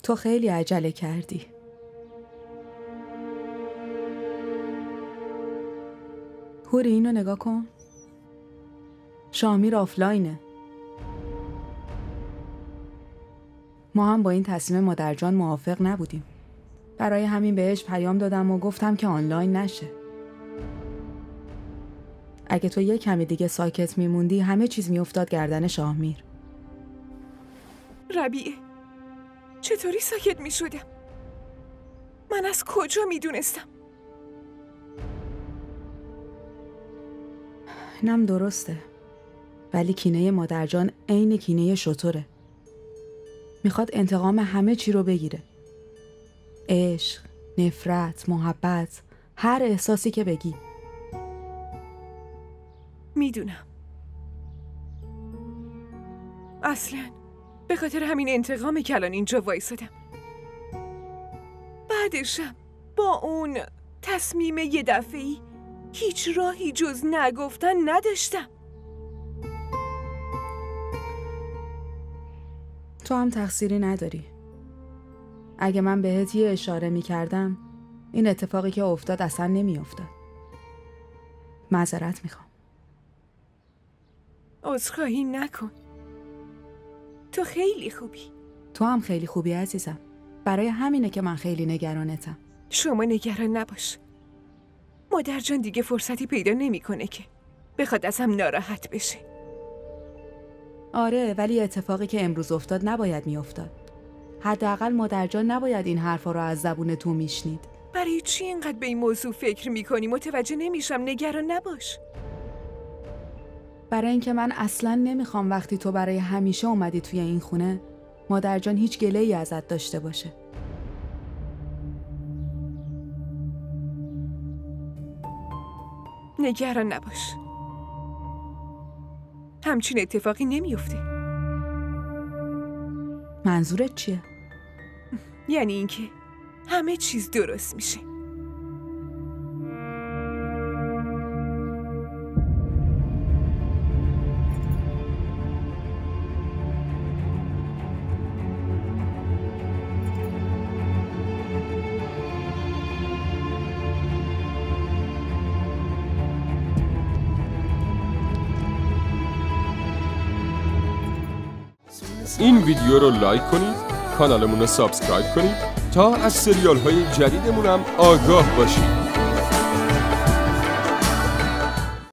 تو خیلی عجله کردی. هوری اینو نگاه کن. شاهمیر آفلاینه. ما هم با این تصمیم مادرجان موافق نبودیم. برای همین بهش پیام دادم و گفتم که آنلاین نشه. اگه تو یه کمی دیگه ساکت میموندی همه چیز میافتاد گردن شاهمیر. ربیعه، چطوری ساکت میشدم؟ من از کجا میدونستم؟ اینم درسته، ولی کینه مادرجان عین کینه شتره. میخواد انتقام همه چی رو بگیره. عشق، نفرت، محبت، هر احساسی که بگی. میدونم. اصلاً به خاطر همین انتقام که الان اینجا وایسادم. بعدشم با اون تصمیم یه دفعه‌ای هیچ راهی جز نگفتن نداشتم. تو هم تقصیری نداری. اگه من بهت یه اشاره میکردم این اتفاقی که افتاد اصلا نمیافتاد. معذرت میخوام. عذرخواهی نکن. تو خیلی خوبی. تو هم خیلی خوبی عزیزم. برای همینه که من خیلی نگرانتم. شما نگران نباش. مادرجان دیگه فرصتی پیدا نمیکنه که بخواد ازم ناراحت بشه. آره، ولی اتفاقی که امروز افتاد نباید میافتاد. حداقل مادرجان نباید این حرفا رو از زبون تو میشنید. برای چی اینقدر به این موضوع فکر میکنی؟ متوجه نمیشم. نگران نباش. برای اینکه من اصلاً نمیخوام وقتی تو برای همیشه اومدی توی این خونه مادرجان هیچ گله‌ای ازت داشته باشه. نگران نباش. همچین اتفاقی نمیفته. منظورت چیه؟ یعنی اینکه همه چیز درست میشه. این ویدیو رو لایک کنید، کانالمون رو سابسکرایب کنید تا از سریال های جدیدمون هم آگاه باشید.